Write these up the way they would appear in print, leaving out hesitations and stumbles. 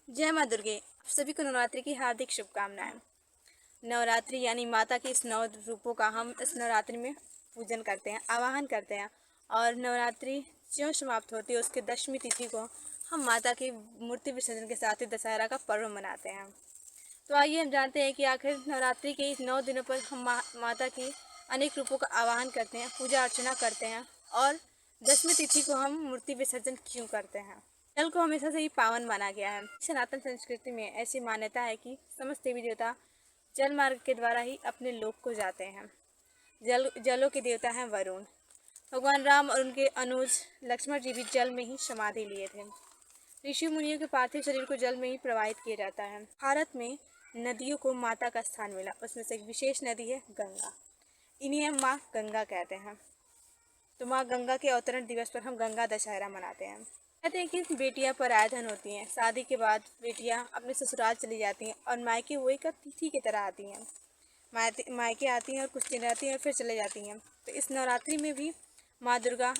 जय माँ दुर्गे। आप सभी को नवरात्रि की हार्दिक शुभकामनाएं। नवरात्रि यानी माता के इस 9 रूपों का हम इस नवरात्रि में पूजन करते हैं, आवाहन करते हैं। और नवरात्रि ज्यों समाप्त होती है उसके 10वीं तिथि को हम माता की मूर्ति विसर्जन के साथ ही दशहरा का पर्व मनाते हैं। तो आइए हम जानते हैं कि आखिर नवरात्रि के इस 9 दिनों पर हम माता की अनेक रूपों का आवाहन करते हैं, पूजा अर्चना करते हैं और 10वीं तिथि को हम मूर्ति विसर्जन क्यों करते हैं। जल को हमेशा से ही पावन माना गया है। सनातन संस्कृति में ऐसी मान्यता है कि समस्त देवी देवता जल मार्ग के द्वारा ही अपने लोक को जाते हैं। जलों के देवता हैं वरुण। भगवान राम और उनके अनुज लक्ष्मण जी भी जल में ही समाधि लिए थे। ऋषि मुनियों के पार्थिव शरीर को जल में ही प्रवाहित किया जाता है। भारत में नदियों को माता का स्थान मिला, उसमें से एक विशेष नदी है गंगा। इन्हीं हम माँ गंगा कहते हैं। तो माँ गंगा के अवतरण दिवस पर हम गंगा दशहरा मनाते हैं। कहते हैं कि बेटियां परायधन होती हैं। शादी के बाद बेटियां अपने ससुराल चली जाती हैं और मायके वही का तिथि की तरह आती हैं। मायके आती हैं और कुछ दिन रहती हैं और फिर चले जाती हैं। तो इस नवरात्रि में भी माँ दुर्गा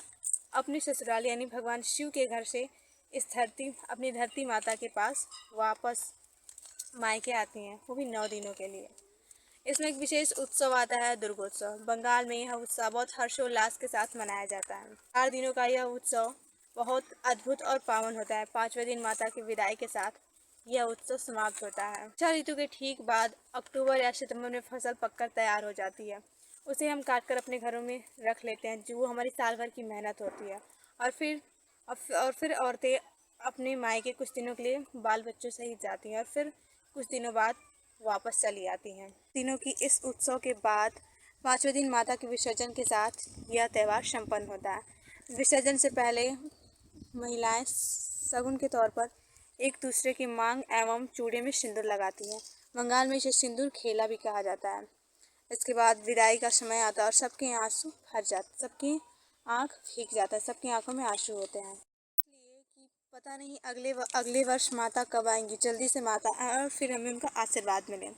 अपने ससुराल यानी भगवान शिव के घर से अपनी धरती माता के पास वापस मायके आती हैं, वो भी 9 दिनों के लिए। इसमें एक विशेष उत्सव आता है, दुर्गोत्सव। बंगाल में यह उत्सव बहुत हर्षोल्लास के साथ मनाया जाता है। 4 दिनों का यह उत्सव बहुत अद्भुत और पावन होता है। 5वें दिन माता की विदाई के साथ यह उत्सव समाप्त होता है। वर्षा ऋतु के ठीक बाद अक्टूबर या सितंबर में फसल पककर तैयार हो जाती है। उसे हम काटकर अपने घरों में रख लेते हैं, जो हमारी साल भर की मेहनत होती है। और फिर औरतें अपने मायके कुछ दिनों के लिए बाल बच्चों सहित जाती हैं और फिर कुछ दिनों बाद वापस चली आती हैं। दिनों की इस उत्सव के बाद 5वें दिन माता के विसर्जन के साथ यह त्यौहार संपन्न होता है। विसर्जन से पहले महिलाएं शगुन के तौर पर एक दूसरे की मांग एवं चूड़े में सिंदूर लगाती हैं। बंगाल में इसे सिंदूर खेला भी कहा जाता है। इसके बाद विदाई का समय आता है और सबकी आंख भीग जाता है, सबकी आंखों में आंसू होते हैं। इसलिए कि पता नहीं अगले वर्ष माता कब आएंगी, जल्दी से माता आए और फिर हमें उनका आशीर्वाद मिले।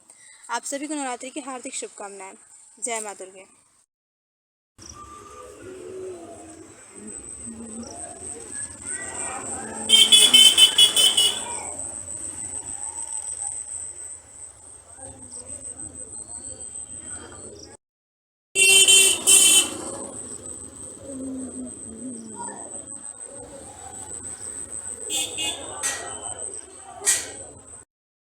आप सभी को नवरात्रि की हार्दिक शुभकामनाएं। जय माँ दुर्गे।